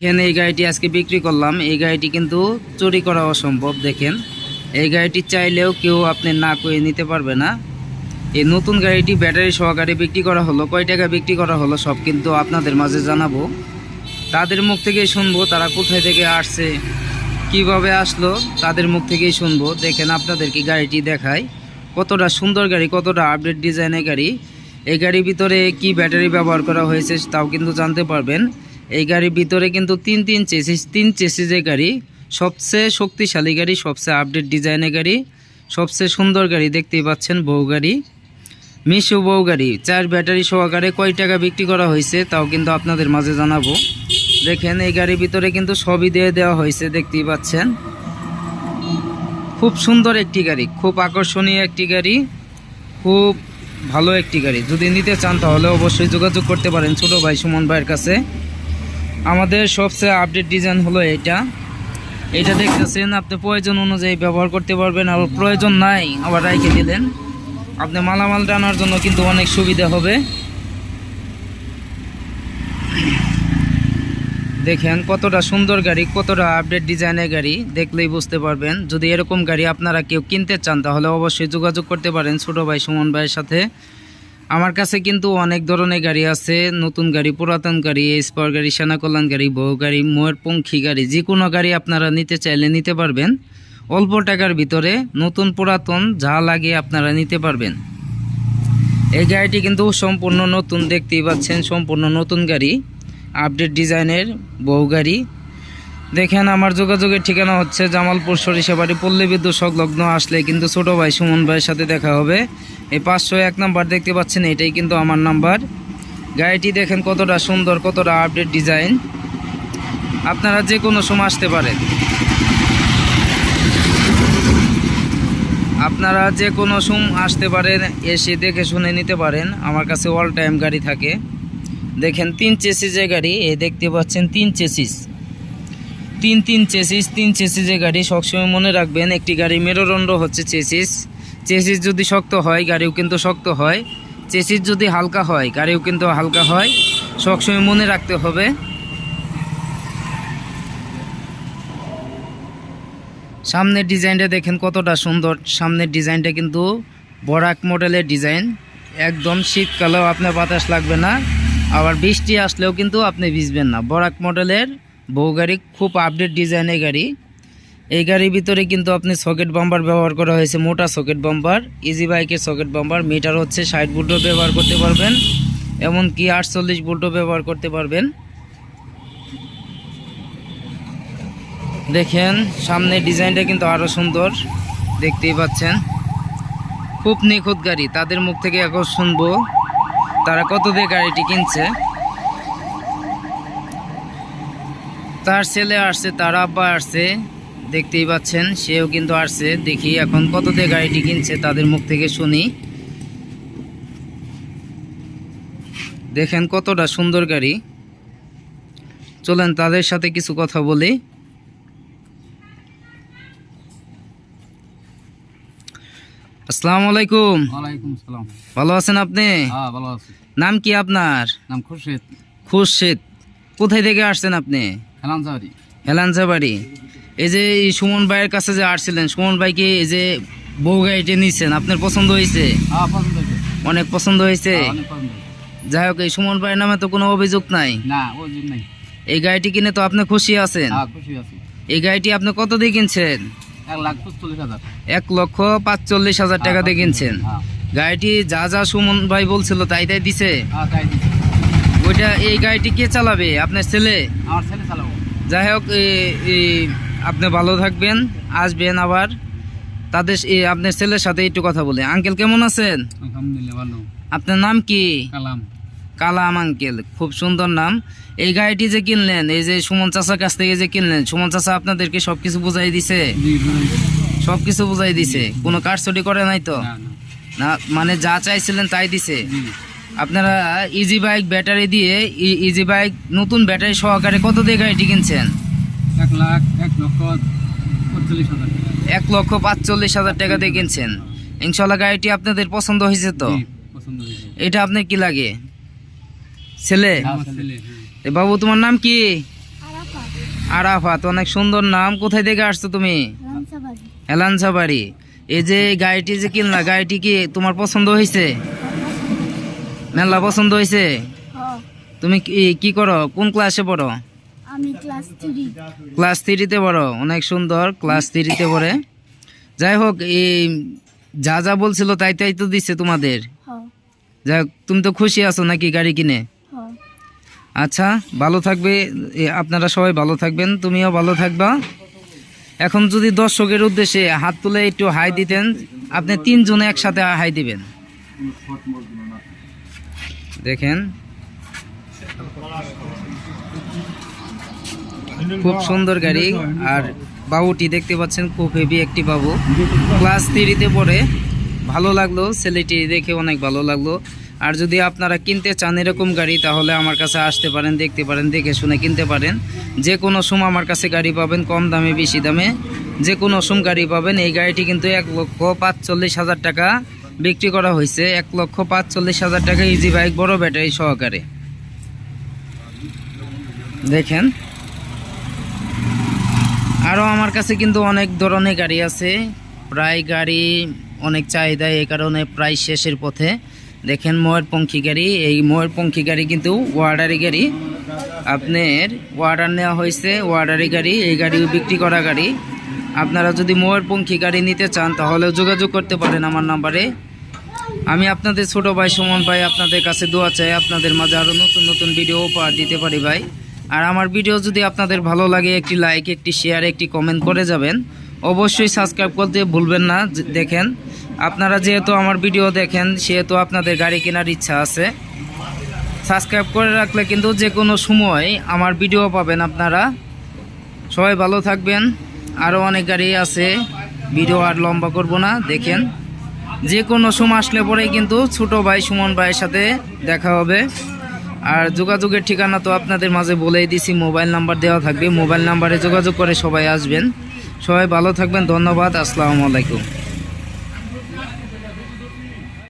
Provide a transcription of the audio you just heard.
এখানে এই গাড়িটি আজকে বিক্রি করলাম। এই গাড়িটি কিন্তু চুরি করা অসম্ভব। দেখেন, এই গাড়িটি চাইলেও কেউ আপনি না করে নিতে পারবে না। এই নতুন গাড়িটি ব্যাটারি সহকারে বিক্রি করা হলো। কয় টাকা বিক্রি করা হলো সব কিন্তু আপনাদের মাঝে জানাবো। তাদের মুখ থেকেই শুনবো তারা কোথায় থেকে আসছে, কিভাবে আসলো, তাদের মুখ থেকেই শুনবো। দেখেন আপনাদেরকে গাড়িটি দেখায়, কতটা সুন্দর গাড়ি, কতটা আপডেট ডিজাইনের গাড়ি। এই গাড়ির ভিতরে কি ব্যাটারি ব্যবহার করা হয়েছে তাও কিন্তু জানতে পারবেন। এই গাড়ির ভিতরে কিন্তু তিন চেসিসের গাড়ি, সবচেয়ে শক্তিশালী গাড়ি, সবচেয়ে আপডেট ডিজাইনের গাড়ি, সবচেয়ে সুন্দর গাড়ি। দেখতেই পাচ্ছেন বউ গাড়ি, মিশু বউ গাড়ি। 4 ব্যাটারি সহকারে কয় টাকা বিক্রি করা হয়েছে তাও কিন্তু আপনাদের মাঝে জানাবো। দেখেন এই গাড়ির ভিতরে কিন্তু সবই দিয়ে দেওয়া হয়েছে, দেখতেই পাচ্ছেন। খুব সুন্দর একটি গাড়ি, খুব আকর্ষণীয় একটি গাড়ি, খুব ভালো একটি গাড়ি। যদি নিতে চান তাহলে অবশ্যই যোগাযোগ করতে পারেন ছোট ভাই সুমন ভাইয়ের কাছে। আমাদের সবচেয়ে আপডেট ডিজাইন হলো এটা দেখতেছেন। আপনি প্রয়োজন অনুযায়ী ব্যবহার করতে পারবেন, আর প্রয়োজন নাই আবার রেখে দিলেন। আপনি মালামাল টানার জন্য কিন্তু অনেক সুবিধা হবে। দেখেন কতটা সুন্দর গাড়ি, কতটা আপডেট ডিজাইনের গাড়ি, দেখলেই বুঝতে পারবেন। যদি এরকম গাড়ি আপনারা কেউ কিনতে চান তাহলে অবশ্যই যোগাযোগ করতে পারেন ছোট ভাই সুমন ভাইয়ের সাথে। আমার কাছে কিন্তু অনেক ধরনের গাড়ি আছে, নতুন গাড়ি, পুরাতন গাড়ি, স্পার গাড়ি, সেনা কল্যাণ গাড়ি, বউ গাড়ি, ময়ূরপঙ্খী গাড়ি, যে কোনো গাড়ি আপনারা নিতে চাইলে নিতে পারবেন। অল্প টাকার ভিতরে নতুন পুরাতন যা লাগে আপনারা নিতে পারবেন। এই গাড়িটি কিন্তু সম্পূর্ণ নতুন, দেখতেই পাচ্ছেন, সম্পূর্ণ নতুন গাড়ি, আপডেট ডিজাইনের বউ গাড়ি। দেখেন আমার যোগাযোগের ঠিকানা হচ্ছে জামালপুর সরিষাবাড়ি পল্লী বিদ্যুৎ সংলগ্ন। আসলে কিন্তু ছোট ভাই সুমন ভাইয়ের সাথে দেখা হবে। এই 501 নাম্বার দেখতে পাচ্ছেন, এটাই কিন্তু আমার নাম্বার। গাড়িটি দেখেন কতটা সুন্দর, কতটা আপডেট ডিজাইন। আপনারা যে কোনো সময় আসতে পারেন, আপনারা যে কোনো সময় আসতে পারেন, এসে দেখে শুনে নিতে পারেন। আমার কাছে অল টাইম গাড়ি থাকে। দেখেন 3 চেসিসের গাড়ি, এই দেখতে পাচ্ছেন 3 চেসিস, তিন চেসিসের গাড়ি। সবসময় মনে রাখবেন একটি গাড়ি মেরুদণ্ড হচ্ছে চেসিস। চেসিস যদি শক্ত হয় গাড়িও কিন্তু শক্ত হয়, চেসিস যদি হালকা হয় গাড়িও কিন্তু হালকা হয়। সবসময় মনে রাখতে হবে। সামনের ডিজাইনটা দেখেন কতটা সুন্দর। সামনের ডিজাইনটা কিন্তু বরাক মডেলের ডিজাইন। একদম শীতকালেও আপনার বাতাস লাগবে না, আবার বৃষ্টি আসলেও কিন্তু আপনি ভিজবেন না। বরাক মডেলের বউ গাড়ি, খুব আপডেট ডিজাইনের গাড়ি। এই গাড়ির ভিতরে কিন্তু আপনি সকেট বাম্পার ব্যবহার করা হয়েছে, মোটা সকেট বাম্পার, ইজি বাইকের সকেট বাম্পার। মিটার হচ্ছে 60 ভোল্টও ব্যবহার করতে পারবেন, এমনকি 48 ভোল্টও ব্যবহার করতে পারবেন। দেখেন সামনের ডিজাইনটা কিন্তু আরও সুন্দর, দেখতেই পাচ্ছেন। খুব নিখুঁত গাড়ি। তাদের মুখ থেকে এখন শুনবো তারা কত দিয়ে গাড়িটি কিনছে। তার ছেলে আসছে, তার আব্বা আসছে, দেখতেই পাচ্ছেন, সেও কিন্তু আসছে। দেখি এখন কত দিয়ে গাড়িটি কিনছে, তাদের মুখ থেকে শুনি। দেখেন কতটা সুন্দর গাড়ি। চলেন তাদের সাথে কিছু কথা বলি। আসসালামু আলাইকুম। ওয়ালাইকুম সালাম। ভালো আছেন আপনি? হ্যাঁ ভালো আছি। নাম কি আপনার? নাম খুরশেদ। খুরশেদ। কোথায় থেকে আসছেন আপনি? হেলানজাবাড়ি। হেলাঞ্জাবাড়ি। এই যে এই সুমন ভাইয়ের কাছে যে আসছিলেন, সুমন ভাইকে এই যে বউ গাড়িটি নিচ্ছেন, আপনার পছন্দ হয়েছে? হ্যাঁ পছন্দ হয়েছে। অনেক পছন্দ হয়েছে। হ্যাঁ, অনেক পছন্দ হয়েছে। যাই হোক, এই সুমন ভাইয়ের নামে তো কোনো অভিযোগ নাই। না ওই নাই। এই গাড়িটি কিনে তো আপনি খুশি আছেন? হ্যাঁ খুশি আছি। এই গাড়িটি আপনি কত দিয়ে কিনছেন? 1,45,000। 1,45,000 টাকা দিয়ে কিনছেন। হ্যাঁ গাড়িটি যা যা সুমন ভাই বলছিল তাই তাই দিছে? হ্যাঁ তাই দিছি। ওইটা, এই গাড়িটি কে চালাবে? আপনার ছেলে? আমার ছেলে চালাবো। যাই হোক, আপনি ভালো থাকবেন, আসবেন আবার। আপনার ছেলের সাথে একটু কথা বলে। আঙ্কেল কেমন আছেন? আলহামদুলিল্লাহ ভালো। আপনার নাম কি? কালাম। কালাম আঙ্কেল, খুব সুন্দর নাম। এই গাড়িটি যে কিনলেন, এই যে সুমন চাচার কাছ থেকে যে কিনলেন, সুমন চাচা আপনাদেরকে সবকিছু বুঝাই দিছে? জি বুঝাইছি। সবকিছু বুঝাই দিছে, কোনো কারচুপি করে নাই তো? না না। না, মানে যা চাইছিলেন তাই দিছে। জি। আপনারা ইজি বাইক ব্যাটারি দিয়ে, ইজি বাইক নতুন ব্যাটারি সহকারে কত দিয়ে গাড়িটি কিনছেন? 1,45,000 টাকা। 1,45,000 টাকা দিয়ে কিনছেন। ইনশাল্লাহ গাড়িটি আপনাদের পছন্দ হয়েছে তো? জি পছন্দ হয়েছে। এটা আপনার কি লাগে? ছেলে? আমার ছেলে। বাবু তোমার নাম কি? আরাফাত, অনেক সুন্দর নাম। কোথায় থেকে আসছো তুমি? হেলানসাবাড়ি। এই যে গাড়িটি যে কিনলা, গাড়িটি কি তোমার পছন্দ হয়েছে? মেলা পছন্দ হয়েছে? তুমি কি করো, কোন ক্লাসে পড়ো? আমি ক্লাস 3। ক্লাস 3-তে পড়ো, অনেক সুন্দর, ক্লাস 3-তে পড়ে। যাই হোক, এই যা যা বলছিল তাই তাই তো দিচ্ছে তোমাদের। যাই হোক, তুমি তো খুশি আছো নাকি গাড়ি কিনে? আচ্ছা, ভালো থাকবে, আপনারা সবাই ভালো থাকবেন, তুমিও ভালো থাকবা। এখন যদি দর্শকের উদ্দেশ্যে হাত তুলে একটু হাই দিতেন, আপনি 3 জনে একসাথে হাই দিবেন। দেখেন, খুব সুন্দর গাড়ি। আর বাবুটি দেখতে পাচ্ছেন, খুব হেভি একটি বাবু, ক্লাস 3-তে পড়ে। ভালো লাগলো, ছেলেটি দেখে অনেক ভালো লাগলো। আর যদি আপনারা কিনতে চান এরকম গাড়ি, তাহলে আমার কাছে আসতে পারেন, দেখতে পারেন, দেখে শুনে কিনতে পারেন। যে কোনো সময় আমার কাছে গাড়ি পাবেন, কম দামে বেশি দামে যে কোনো সময় গাড়ি পাবেন। এই গাড়িটি কিন্তু 1,45,000 টাকা বিক্রি করা হয়েছে, 1,45,000 টাকা ইজি বাইক, বড় ব্যাটারি সহকারে। দেখেন, আরও আমার কাছে কিন্তু অনেক ধরনের গাড়ি আছে, প্রায় গাড়ি অনেক চাহিদা, এই কারণে প্রায় শেষের পথে। দেখেন, ময়ূরপঙ্খী গাড়ি, এই ময়ূরপঙ্খী গাড়ি কিন্তু ওয়ার্ডারি গাড়ি, আপনার ওয়ার্ডার নেওয়া হয়েছে, ওয়ার্ডারি গাড়ি, এই গাড়িও বিক্রি করা গাড়ি। আপনারা যদি ময়ূরপঙ্খী গাড়ি নিতে চান তাহলে যোগাযোগ করতে পারেন আমার নাম্বারে। আমি আপনাদের ছোট ভাই সুমন ভাই, আপনাদের কাছে দোয়া চাই, আপনাদের মাঝে আরও নতুন নতুন ভিডিও উপহার দিতে পারি ভাই। আর আমার ভিডিও যদি আপনাদের ভালো লাগে, একটি লাইক, একটি শেয়ার, একটি কমেন্ট করে যাবেন। অবশ্যই সাবস্ক্রাইব করতে ভুলবেন না। দেখেন, আপনারা যেহেতু আমার ভিডিও দেখেন, সেহেতু আপনাদের গাড়ি কেনার ইচ্ছা আছে। সাবস্ক্রাইব করে রাখলে কিন্তু যে কোনো সময় আমার ভিডিও পাবেন আপনারা। সবাই ভালো থাকবেন। আরও অনেক গাড়ি আছে, ভিডিও আর লম্বা করব না। দেখেন, যে কোনো সময় আসলে পরেই কিন্তু ছোটো ভাই সুমন ভাইয়ের সাথে দেখা হবে। আর যোগাযোগের ঠিকানা তো আপনাদের মাঝে বলেই দিছি, মোবাইল নাম্বার দেওয়া থাকবে, মোবাইল নাম্বারে যোগাযোগ করে সবাই আসবেন। সবাই ভালো থাকবেন, ধন্যবাদ, আসসালামু আলাইকুম।